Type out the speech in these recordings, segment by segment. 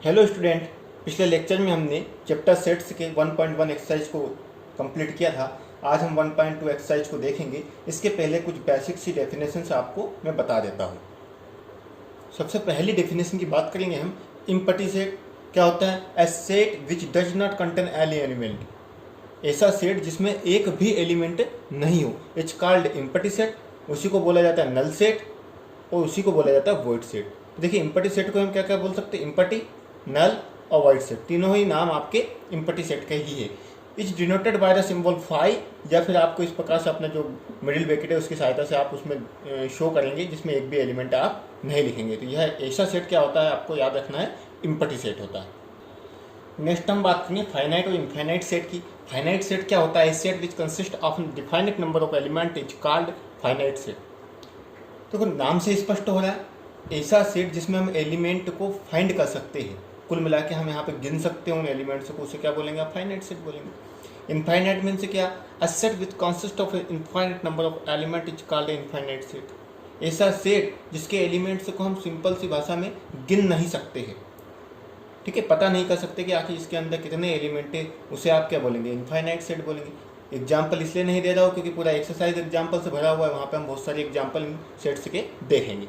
Hello student, पिछले lecture में हमने चैप्टर सेट्स के 1.1 एक्सरसाइज को कंप्लीट किया था। आज हम 1.2 एक्सरसाइज को देखेंगे। इसके पहले कुछ बेसिक सी डेफिनेशन आपको मैं बता देता हूँ। सबसे पहली डेफिनेशन की बात करेंगे हम। इम्पटी सेट क्या होता है? A set which does not contain any element. ऐसा सेट जिसमें एक भी एलिमेंट नहीं हो, इट्स कॉल्ड इम्पटी सेट। उसी को बोला जाता है नल सेट और उसी को बोला जाता है वॉइड सेट। देखिए, इम्पटी सेट को हम क्या क्या बोल सकते हैं? इम्पटी, नल और वॉइड सेट, तीनों ही नाम आपके इम्पटी सेट के ही है। Is denoted by the symbol phi, या फिर आपको इस प्रकार से अपना जो मिडिल ब्रैकेट है उसकी सहायता से आप उसमें शो करेंगे जिसमें एक भी एलिमेंट आप नहीं लिखेंगे। तो यह ऐसा सेट क्या होता है, आपको याद रखना है, इम्पटी सेट होता है। नेक्स्ट हम बात करेंगे फाइनाइट और इनफाइनाइट सेट की। फाइनाइट सेट क्या होता है? Set which consist of definite number of element is called finite set. तो नाम से स्पष्ट हो रहा है, ऐसा सेट जिसमें हम एलिमेंट को फाइंड कर सकते हैं, कुल मिला के हम यहाँ पे गिन सकते हैं उन एलिमेंट्स को, उसे क्या बोलेंगे? आप फाइनाइट सेट बोलेंगे। इनफाइनाइट मीन से क्या? A set which consist of infinite number of element is called infinite set. ऐसा सेट जिसके एलिमेंट्स को हम सिंपल सी भाषा में गिन नहीं सकते हैं, ठीक है, पता नहीं कर सकते कि आखिर इसके अंदर कितने एलिमेंट है, उसे आप क्या बोलेंगे? इनफाइनाइट सेट बोलेंगे। एग्जाम्पल इसलिए नहीं दे रहा हूँ क्योंकि पूरा एक्सरसाइज एग्जाम्पल से भरा हुआ है, वहाँ पे हम बहुत सारे एग्जाम्पल सेट्स के देखेंगे।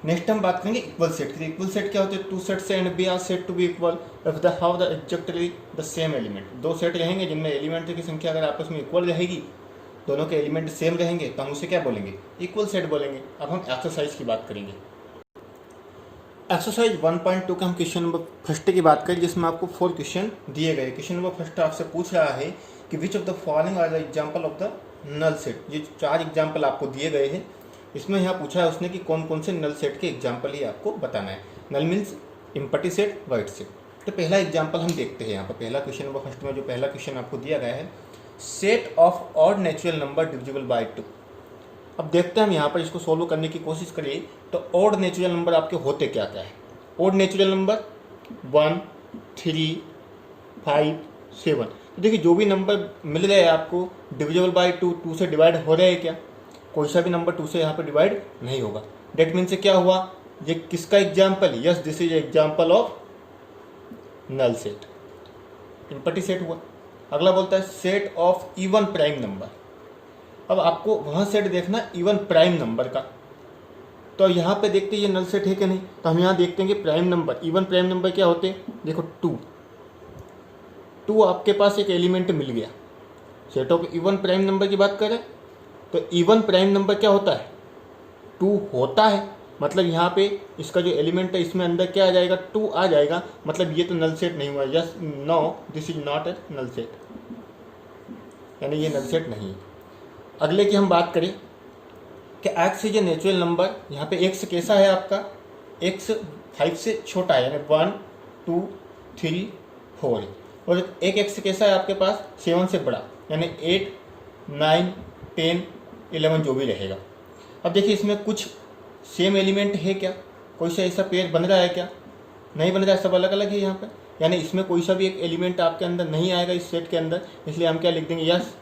नेक्स्ट हम बात करेंगे इक्वल सेट की। इक्वल सेट क्या होते हैं? Two sets and B are said to be equal if they have the exactly the same element. दो सेट रहेंगे जिनमें एलिमेंट की संख्या अगर आपस में इक्वल रहेगी, दोनों के एलिमेंट सेम रहेंगे, तो हम उसे क्या बोलेंगे? इक्वल सेट बोलेंगे। अब हम एक्सरसाइज की बात करेंगे। एक्सरसाइज 1.2 का हम क्वेश्चन नंबर फर्स्ट की बात करें, जिसमें आपको 4 क्वेश्चन दिए गए। क्वेश्चन नंबर फर्स्ट आपसे पूछ रहा है कि which of the following are the example of the null set. ये 4 एग्जाम्पल आपको दिए गए हैं। इसमें यहाँ पूछा है उसने कि कौन कौन से नल सेट के एग्जाम्पल ही आपको बताना है। Null means empty set, void set. तो पहला एग्जाम्पल हम देखते हैं। यहाँ पर पहला क्वेश्चन नंबर फर्स्ट में जो पहला क्वेश्चन आपको दिया गया है, set of odd natural number divisible by 2। अब देखते हैं हम यहाँ पर इसको सोल्व करने की कोशिश करिए तो ऑड नेचुरल नंबर आपके होते क्या क्या है। Odd natural number 1, 3, 5, 7। तो देखिए, जो भी नंबर मिल रहे हैं आपको डिविजिबल बाय 2, 2 से डिवाइड हो रहे हैं क्या? कोई सा भी नंबर 2 से यहाँ पर डिवाइड नहीं होगा। डेट मीन से क्या हुआ? ये किसका एग्जाम्पल है? Yes, this is example of null set, empty set हुआ। अगला बोलता है set of even prime number. अब आपको वहाँ सेट देखना इवन प्राइम नंबर का, तो यहाँ पे देखते हैं ये नल सेट है कि नहीं। तो हम यहाँ देखते हैं कि prime number, even prime number क्या होते हैं? देखो 2 आपके पास एक एलिमेंट मिल गया। Set of even prime number की बात करें तो इवन प्राइम नंबर क्या होता है? 2 होता है। मतलब यहाँ पे इसका जो एलिमेंट है इसमें अंदर क्या आ जाएगा? 2 आ जाएगा। मतलब ये तो नल सेट नहीं हुआ। Yes, no, this is not a null set, यानी ये नल सेट नहीं है। अगले की हम बात करें कि x is a natural number. यहाँ पे एक्स कैसा है आपका? एक्स 5 से छोटा है, यानी 1, 2, 3, 4 है। और एक एक्स कैसा है आपके पास? 7 से बड़ा, यानी 8, 9, 10, 11 जो भी रहेगा। अब देखिए, इसमें कुछ सेम एलिमेंट है क्या? कोई सा ऐसा पेयर बन रहा है क्या? नहीं बन रहा है, सब अलग अलग है यहाँ पर। यानी इसमें कोई सा भी एक एलिमेंट आपके अंदर नहीं आएगा इस सेट के अंदर, इसलिए हम क्या लिख देंगे? Yes,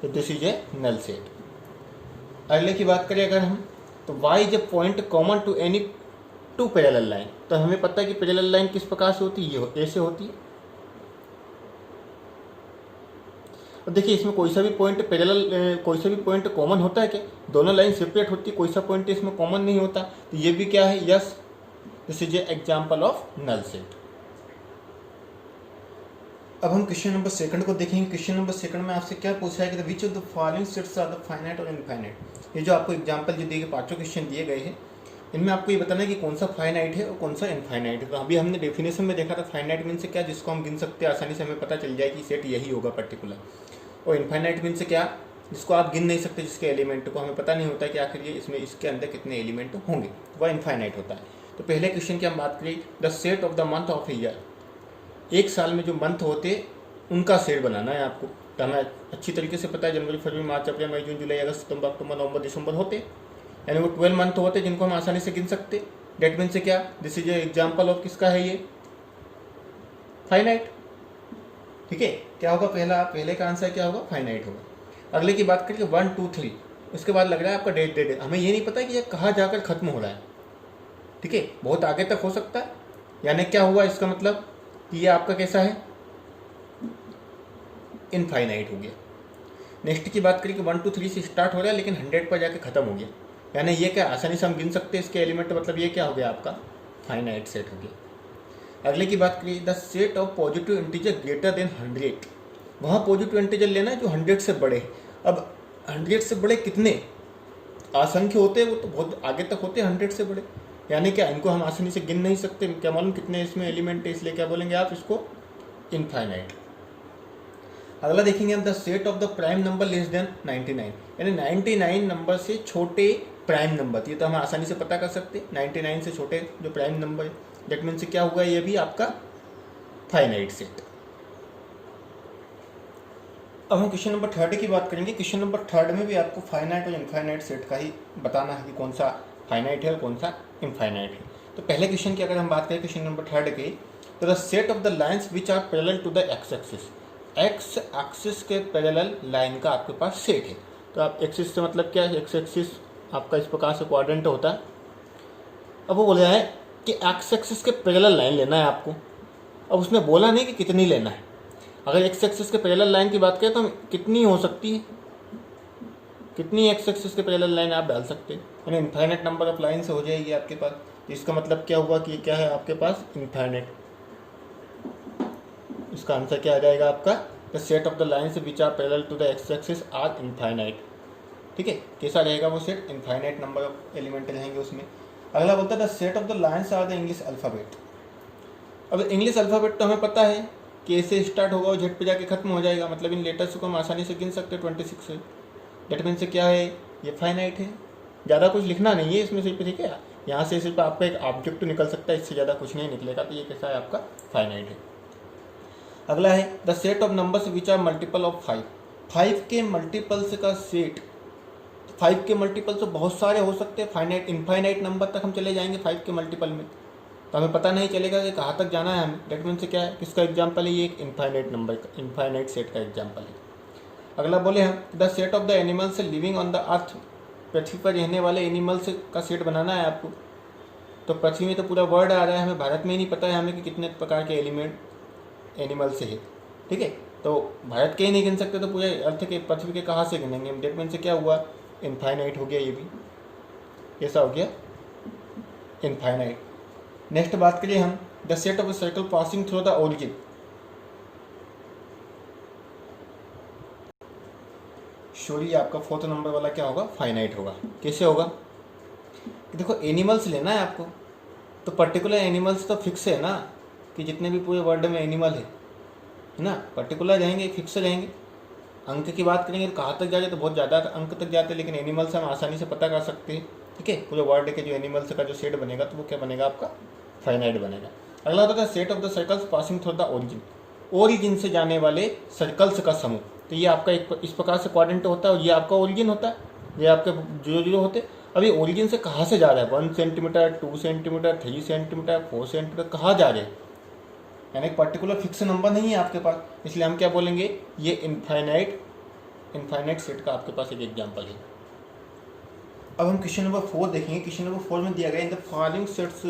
this is a null set. अगले की बात करें अगर हम, तो y is a point common to any 2 parallel line. तो हमें पता है कि पैरेलल लाइन किस प्रकार से होती है? ये ऐसे होती है। और देखिए, इसमें कोई सा भी पॉइंट पैरेलल, कोई सा भी पॉइंट कॉमन होता है क्या? दोनों लाइन सेपरेट होती है, कोई सा पॉइंट इसमें कॉमन नहीं होता। तो ये भी क्या है? Yes, this is a example of null set. अब हम क्वेश्चन नंबर सेकंड को देखेंगे। क्वेश्चन नंबर सेकंड में आपसे क्या पूछा है कि which of the following sets are the finite और इनफाइनाइट। ये जो आपको एग्जाम्पल जो दिए गए 5 क्वेश्चन दिए गए हैं, इनमें आपको ये बताना है कि कौन सा फाइनाइट है और कौन सा इनफाइनाइट है। तो अभी हमने डेफिनेशन में देखा था फाइनाइट मीन से क्या? जिसको हम गिन सकते हैं, आसानी से हमें पता चल जाए कि सेट यही होगा पर्टिकुलर। और इनफाइनाइट मीन से क्या? जिसको आप गिन नहीं सकते, जिसके एलिमेंट को हमें पता नहीं होता कि आखिर ये इसमें इसके अंदर कितने एलिमेंट होंगे, वह इनफाइनाइट होता है। तो पहले क्वेश्चन की हम बात करें, the set of the month of a year. एक साल में जो मंथ होते उनका सेट बनाना है आपको। तो हमें अच्छी तरीके से पता है जनवरी, फरवरी, मार्च, अप्रैल, मई, जून, जुलाई, अगस्त, सितंबर, अक्टूबर, नवंबर, दिसंबर होते, यानी वो 12 मंथ होते जिनको हम आसानी से गिन सकते। डेट मीन से क्या? दिस इज एग्जाम्पल ऑफ किसका है? ये फाइनाइट, ठीक है। क्या होगा? पहले का आंसर क्या होगा? फाइनाइट होगा। अगले की बात करिए 1, 2, 3। उसके बाद लग रहा है आपका डेट। हमें ये नहीं पता कि ये कहाँ जाकर खत्म हो रहा है। ठीक है, बहुत आगे तक हो सकता है। यानी क्या हुआ इसका मतलब कि ये आपका कैसा है, इनफाइनाइट हो गया। नेक्स्ट की बात करें कि 1 2 3 से स्टार्ट हो रहा है लेकिन 100 पर जाके खत्म हो गया। यानी ये क्या आसानी से हम गिन सकते हैं इसके एलिमेंट, मतलब ये क्या हो गया आपका फाइनाइट सेट हो गया। अगले की बात करिए the set of positive integer greater than 100। वहाँ पॉजिटिव इंटीजर लेना है जो 100 से बड़े है। अब 100 से बड़े कितने असंख्य होते हैं, वो तो बहुत आगे तक होते हैं 100 से बड़े। यानी क्या इनको हम आसानी से गिन नहीं सकते, क्या मालूम कितने इसमें एलिमेंट है, इसलिए क्या बोलेंगे आप इसको इनफाइनाइट। अगला देखेंगे हम the set of the prime number less than 99, यानी 99 नंबर से छोटे प्राइम नंबर। ये तो हम आसानी से पता कर सकते हैं 99 से छोटे जो प्राइम नंबर है, दैट मीन्स क्या होगा ये भी आपका फाइनाइट सेट। अब हम क्वेश्चन नंबर 3 की बात करेंगे। क्वेश्चन नंबर 3 में भी आपको फाइनाइट और इनफाइनाइट सेट का ही बताना है कि कौन सा फाइनाइट है और कौन सा इनफाइनाइट है। तो पहले क्वेश्चन की अगर हम बात करें क्वेश्चन नंबर 3 की, तो the set of the lines which are parallel to the x axis, x axis के पैरेलल लाइन का आपके पास सेट है। तो आप एक्सिस से मतलब क्या है, एक्स एक्सिस आपका इस प्रकार से क्वाड्रेंट होता है। अब वो बोल रहा है कि एक्स एक्सिस के पैरेलल लाइन लेना है आपको। अब उसने बोला नहीं कि कितनी लेना है। अगर एक्स एक्सिस के पैरेलल लाइन की बात करें तो कितनी हो सकती है, कितनी एक्स एक्सिस के पैरेलल लाइन आप डाल सकते हैं, यानी इनफाइनाइट नंबर ऑफ लाइन से हो जाएगी आपके पास। इसका मतलब क्या हुआ कि क्या है आपके पास इनफाइनाइट। इसका आंसर क्या आ जाएगा आपका the set of the lines which are parallel to the x axis are infinite. ठीक है, कैसा रहेगा वो set, infinite number of element रहेंगे उसमें। अगला बोलता है the set of the lines are the English alphabet. अब इंग्लिश अल्फ़ाबेट तो हमें पता है कि ए से स्टार्ट होगा और जेड पे जाके खत्म हो जाएगा, मतलब इन लेटर्स को हम आसानी से गिन सकते हैं 26 से। डेट मीन से क्या है ये फाइनाइट है, ज़्यादा कुछ लिखना नहीं है इसमें सिर्फ। ठीक है, यहाँ से सिर्फ आपका एक ऑब्जेक्ट निकल सकता है, इससे ज़्यादा कुछ नहीं निकलेगा। तो ये कैसा है आपका फाइनाइट है। अगला है the set of numbers which are multiple of 5। 5 के मल्टीपल्स का सेट, 5 के मल्टीपल तो बहुत सारे हो सकते हैं, फाइनाइट इनफाइनाइट नंबर तक हम चले जाएंगे 5 के मल्टीपल में, तो हमें पता नहीं चलेगा कि कहाँ तक जाना है हमें। डेट मीन से क्या है, किसका एग्जाम्पल है, ये एक इनफाइनाइट नंबर का इनफाइनाइट सेट का एग्जाम्पल है। अगला बोले हम the set of the animals living on the earth, पृथ्वी पर रहने वाले एनिमल्स का सेट बनाना है आपको। तो पृथ्वी में तो पूरा वर्ल्ड आ रहा है, हमें भारत में ही नहीं पता है हमें कि कितने प्रकार के एनिमल्स है। ठीक है, तो भारत के ही नहीं गिन सकते तो पूरे अर्थ के पृथ्वी के कहाँ से गिनेंगे। डेट मीन से क्या हुआ इनफाइनाइट हो गया, ये भी कैसा हो गया इनफाइनाइट। नेक्स्ट बात करिए हम the set of a circle passing through the origin. Sorry आपका 4th नंबर वाला क्या होगा फाइनाइट होगा। कैसे होगा, देखो एनिमल्स लेना है आपको, तो पर्टिकुलर एनिमल्स तो फिक्स है ना, कि जितने भी पूरे वर्ल्ड में एनिमल है ना पर्टिकुलर रहेंगे, फिक्स रहेंगे। अंक की बात करेंगे तो कहाँ तक जाते तो बहुत ज़्यादा अंक तक जाते हैं, लेकिन एनिमल्स हम आसानी से पता कर सकते हैं। ठीक है, पूरे वर्ल्ड के जो एनिमल्स का जो सेट बनेगा तो वो क्या बनेगा आपका फाइनाइट बनेगा। अगला होता है set of the circles passing through the origin, origin से जाने वाले सर्कल्स का समूह। तो ये आपका एक इस प्रकार से क्वाड्रेंट होता है और ये आपका ओरिजिन होता है, ये आपके 0 0 होते। अब ये ओरिजिन से कहाँ से जा रहा है, 1 सेंटीमीटर 2 सेंटीमीटर 3 सेंटीमीटर 4 सेंटीमीटर कहाँ जा रहे हैं, यानी पर्टिकुलर फिक्स नंबर नहीं है आपके पास, इसलिए हम क्या बोलेंगे ये इनफाइनाइट सेट का आपके पास एक एग्जाम्पल है। अब हम क्वेश्चन नंबर 4 देखेंगे। क्वेश्चन नंबर 4 में दिया गया in the following sets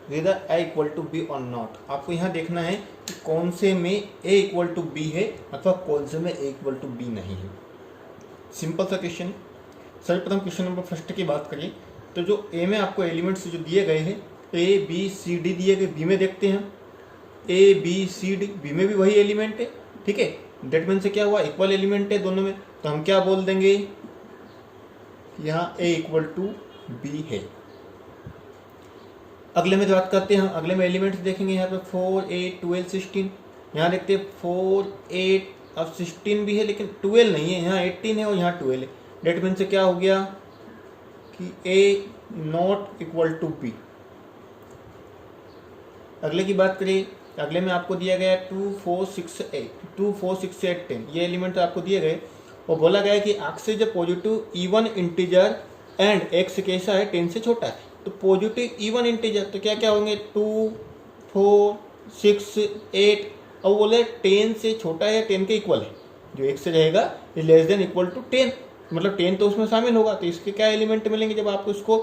whether a equal to B और नॉट। आपको यहाँ देखना है कि कौन से में a इक्वल टू बी है अथवा कौन से में a इक्वल टू बी नहीं है। सिंपल सा क्वेश्चन। सर्वप्रथम क्वेश्चन नंबर 1 की बात करिए तो जो a में आपको एलिमेंट्स जो दिए गए हैं a b c d दिए गए, b में देखते हैं a b c d, b में भी वही एलिमेंट है। ठीक है, डेट मीन से क्या हुआ इक्वल एलिमेंट है दोनों में, तो हम क्या बोल देंगे यहाँ a इक्वल टू बी है। अगले में बात करते हैं हम, अगले में एलिमेंट्स देखेंगे यहाँ पे 4 8 12 16। यहाँ देखते हैं 4 8 अब 16 भी है लेकिन 12 नहीं है, यहाँ 18 है और यहाँ 12 है। डेट मीन से क्या हो गया कि a not equal to B. अगले की बात करें, अगले में आपको दिया गया 2 4 6 8 10। ये एलिमेंट आपको दिए गए और बोला गया कि x is positive even integer and x कैसा है 10 से छोटा है। तो पॉजिटिव इवन इंटीजर तो क्या क्या होंगे 2 4 6 8, और बोले 10 से छोटा है 10 के इक्वल है, जो x से रहेगा is less than equal to 10, मतलब 10 तो उसमें शामिल होगा। तो इसके क्या एलिमेंट मिलेंगे जब आप उसको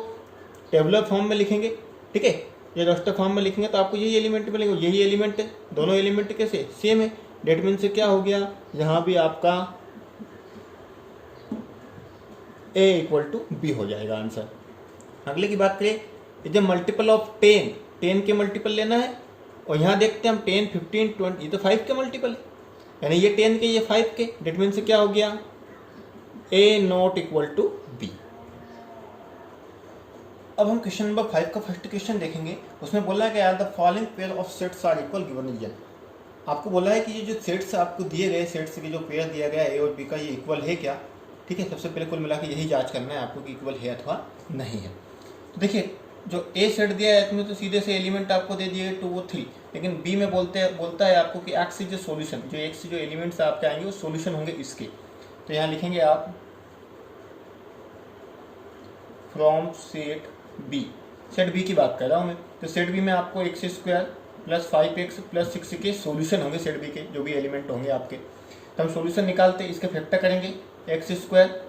टेबुलर फॉर्म में लिखेंगे। ठीक है। ये रास्टर फॉर्म में लिखेंगे तो आपको यही एलिमेंट मिलेंगे, यही एलिमेंट है, दोनों एलिमेंट कैसे सेम है। डेट मीन से क्या हो गया, यहाँ भी आपका a इक्वल टू बी हो जाएगा आंसर। अगले की बात करें, जब मल्टीपल ऑफ 10 के मल्टीपल लेना है, और यहाँ देखते हैं हम 10, 15, 20, ये तो 5 के मल्टीपल है, यानी ये 10 के, ये 5 के। डेट मीन से क्या हो गया, a not equal to B. अब हम क्वेश्चन नंबर 5 का फर्स्ट क्वेश्चन देखेंगे। उसमें बोला है कि यार the following pair of sets are equal given reason. आपको बोला है कि ये जो सेट्स आपको दिए गए, सेट्स के जो पेयर दिया गया ए और बी का, ये इक्वल है क्या। ठीक है, सबसे पहले कुल मिला के यही जांच करना है आपको कि इक्वल है अथवा नहीं है। तो देखिए, जो ए सेट दिया है इसमें तो सीधे से एलिमेंट आपको दे दिए 2 और 3, लेकिन बी में बोलता है आपको कि एक्स इज सोल्यूशन, जो एक्स से जो एलिमेंट्स आपके आएंगे वो सोल्यूशन होंगे इसके। तो यहाँ लिखेंगे आप from set B, set B की बात कर रहा हूँ मैं। तो सेट बी में आपको x square plus 5x plus 6 के सोल्यूशन होंगे, सेट बी के जो भी एलिमेंट होंगे आपके। तो हम सोल्यूशन निकालते हैं, इसके फैक्टर करेंगे, x square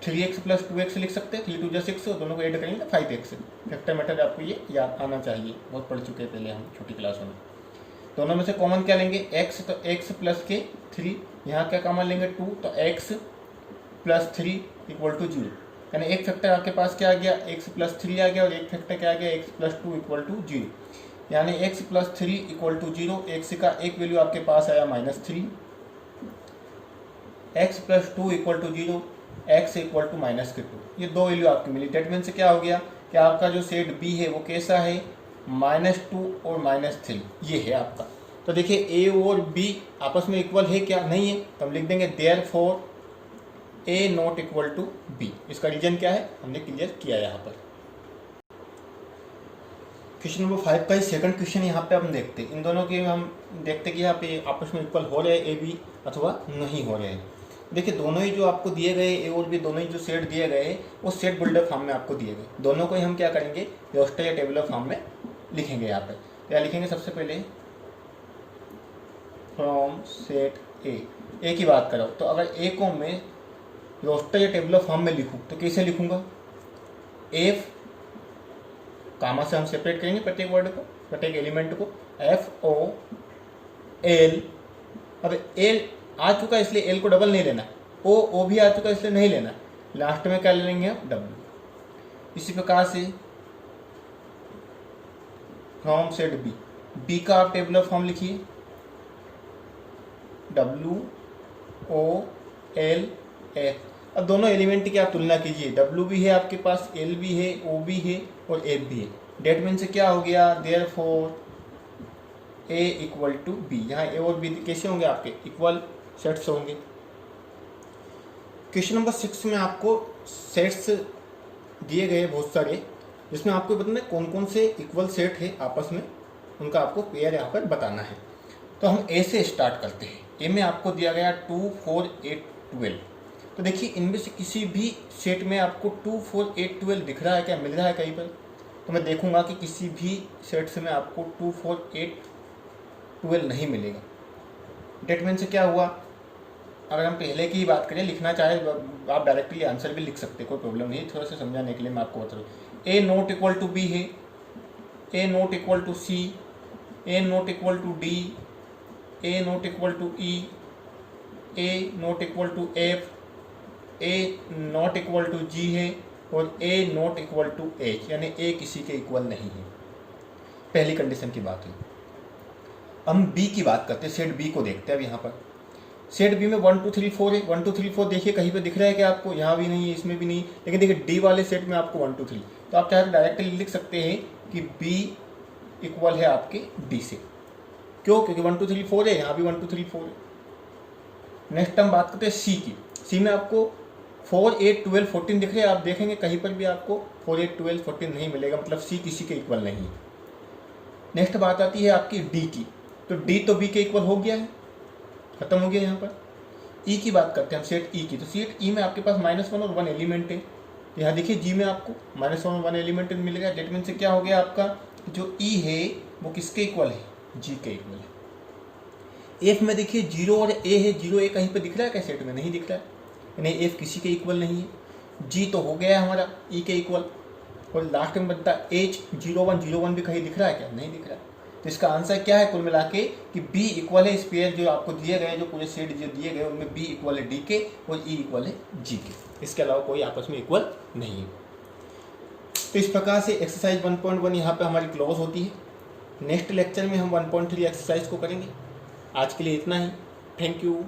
3x plus 2x लिख सकते हैं, 3 2 6, और दोनों को ऐड करेंगे 5x। फैक्टर मेथड आपको ये याद आना चाहिए, बहुत पढ़ चुके हैं पहले हम छोटी क्लासों में। दोनों में से कॉमन क्या लेंगे, x, तो x प्लस के 3, यहाँ क्या कॉमन लेंगे 2, तो x प्लस 3 इक्वल टू 0, यानी एक फैक्टर आपके पास क्या आ गया, x प्लस 3 आ गया, और एक फैक्टर क्या आ गया, x प्लस 2 इक्वल टू 0, यानी x plus 3 equal to 0। x का एक वैल्यू आपके पास आया -3, x plus 2 equal to 0, x equal to -2, ये दो वैल्यू आपकी मिली। डेट मीन से क्या हो गया कि आपका जो सेट बी है वो कैसा है, -2 और -3, ये है आपका। तो देखिए a और b आपस में इक्वल है क्या, नहीं है, तो हम लिख देंगे therefore a not equal to b। इसका रीजन क्या है हमने क्लियर किया यहाँ पर। क्वेश्चन नंबर 5 का ही सेकंड क्वेश्चन यहाँ पे हम देखते हैं। इन दोनों के हम देखते हैं कि यहाँ पे आपस में इक्वल हो रहे हैं ए बी अथवा नहीं हो रहे हैं। देखिए, दोनों ही जो आपको दिए गए ए और बी, दोनों ही जो सेट दिए गए वो सेट बिल्डर फॉर्म में आपको दिए गए। दोनों को ही हम क्या करेंगे, रोस्टर या टेबुलर फॉर्म में लिखेंगे। यहाँ पे क्या लिखेंगे, सबसे पहले फ्रॉम सेट ए की बात करो, तो अगर ए को मैं रोस्टर या टेबुलर फॉर्म में लिखूँ तो कैसे लिखूँगा, एफ कामा से हम सेपरेट करेंगे प्रत्येक वर्ड को, प्रत्येक एलिमेंट को, एफ ओ एल। अब एल आ चुका इसलिए एल को डबल नहीं लेना, ओ भी आ चुका इसलिए नहीं लेना, लास्ट में क्या ले लेंगे हम, डब्ल्यू। इसी प्रकार से फ्रॉम सेट बी का आप टेबुलर फॉर्म लिखिए, डब्ल्यू ओ एल एफ। अब दोनों एलिमेंट की आप तुलना कीजिए, W भी है आपके पास, L भी है, O भी है और F भी है। डेट मीन से क्या हो गया, therefore A equal to B। यहाँ A और B कैसे होंगे आपके, इक्वल सेट्स होंगे। क्वेश्चन नंबर 6 में आपको सेट्स दिए गए बहुत सारे, जिसमें आपको बताना है कौन कौन से इक्वल सेट है आपस में, उनका आपको पेयर यहाँ पर बताना है। तो हम A से स्टार्ट करते हैं। A में आपको दिया गया 2 4 8 12। तो देखिए, इनमें से किसी भी सेट में आपको 2 4 8 12 दिख रहा है क्या, मिल रहा है कहीं पर, तो मैं देखूंगा कि किसी भी सेट से में आपको 2 4 8 12 नहीं मिलेगा। डेट मीन से क्या हुआ, अगर हम पहले की ही बात करें, लिखना चाहे आप डायरेक्टली आंसर भी लिख सकते, कोई प्रॉब्लम नहीं, थोड़ा सा समझाने के लिए मैं आपको बता रहा हूँ। A not equal to B है, A not equal to C, A not equal to D, A not equal to E, A not equal to F, A not equal to G है, और A not equal to H, यानी A किसी के equal नहीं है। पहली condition की बात हुई। हम बी की बात करते हैं, सेट बी को देखते हैं। अब यहाँ पर सेट बी में 1 2 3 4 है। 1 2 3 4 देखिए कहीं पे दिख रहा है क्या आपको, यहाँ भी नहीं है, इसमें भी नहीं, लेकिन देखिए डी वाले सेट में आपको 1 2 3, तो आप चाहे डायरेक्टली लिख सकते हैं कि बी इक्वल है आपके डी से। क्यों, क्योंकि 1 2 3 4 है, यहाँ भी 1 2 3 4 है। नेक्स्ट हम बात करते हैं सी की। सी में आपको 4 8 12 14 दिख रहे हैं, आप देखेंगे कहीं पर भी आपको 4 8 12 14 नहीं मिलेगा, मतलब सी किसी के इक्वल नहीं है। नेक्स्ट बात आती है आपकी डी की, तो डी तो बी के इक्वल हो गया है, खत्म हो गया यहाँ पर। ई की बात करते हैं हम, सेट ई की। तो सेट ई में आपके पास -1 और 1 एलिमेंट है। यहाँ देखिए जी में आपको -1 और 1 एलिमेंट मिल गया। डेट मीन से क्या हो गया आपका, जो ई है वो किसके इक्वल है, जी के इक्वल है। एफ में देखिए 0 और ए है, 0 ए कहीं पर दिख रहा है क्या सेट में, नहीं दिख रहा है, यानी एफ किसी के इक्वल नहीं है। जी तो हो गया हमारा ई के इक्वल, और लास्ट में बनता H0101 भी कहीं दिख रहा है क्या? नहीं दिख रहा। तो इसका आंसर क्या है कुल मिला के कि B इक्वल है, स्पेयर जो आपको दिए गए, जो पूरे सेट जो दिए गए उनमें B इक्वल है DK और E इक्वल है GK, इसके अलावा कोई आपस में इक्वल नहीं है। तो इस प्रकार से एक्सरसाइज 1.1 यहाँ पे हमारी क्लोज होती है। नेक्स्ट लेक्चर में हम 1.3 एक्सरसाइज को करेंगे। आज के लिए इतना ही। Thank you.